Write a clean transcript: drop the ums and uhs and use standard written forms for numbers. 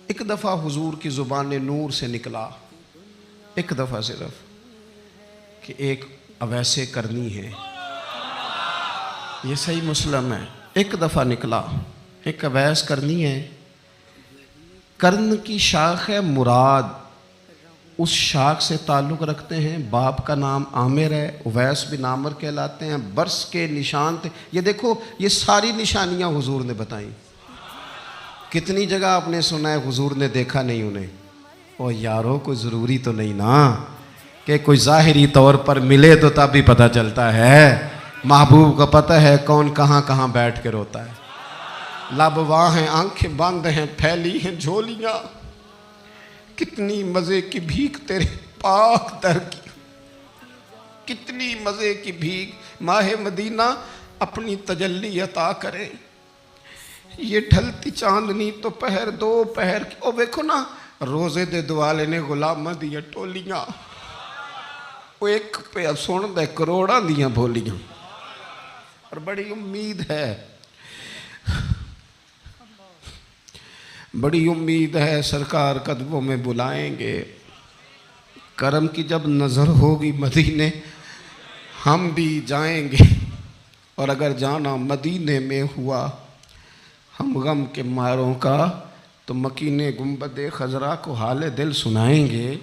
ایک دفعہ حضور کی زبان نور سے نکلا، ایک دفعہ صرف، کہ ایک اویسے کرنی ہے، یہ صحیح مسلم ہے، ایک دفعہ نکلا ایک اویس کرنی ہے۔ کرن کی شاخ ہے مراد، اس شاخ سے تعلق رکھتے ہیں، باپ کا نام عامر ہے، اویس بن عامر کہلاتے ہیں، برس کے نشان تھے۔ یہ دیکھو یہ ساری نشانیاں حضور نے بتائیں۔ کتنی جگہ آپ نے سنا ہے حضور نے دیکھا نہیں انہیں؟ او یارو کوئی ضروری تو نہیں نا کہ کوئی ظاہری طور پر ملے تو تب بھی پتہ چلتا ہے۔ محبوب کا پتہ ہے کون کہاں کہاں بیٹھ کے روتا ہے۔ لب واں ہیں، آنکھیں بند ہیں، پھیلی ہیں جھولیاں، کتنی مزے کی بھیک تیرے پاک در کی، کتنی مزے کی بھیک۔ ماہ مدینہ اپنی تجلی عطا کرے، یہ ڈھلتی چاندنی تو پہر دو پہر کی۔ او دیکھو نا روزے دے دوالے نے غلامہ دیا ٹولیاں، وہ ایک پہ سن دے کروڑاں دیاں بولیاں، اور بڑی امید ہے، بڑی امید ہے سرکار قدموں میں بلائیں گے۔ کرم کی جب نظر ہوگی مدینے ہم بھی جائیں گے، اور اگر جانا مدینے میں ہوا ہم غم کے ماروں کا تو مکینے گنبد خضرا کو حال دل سنائیں گے۔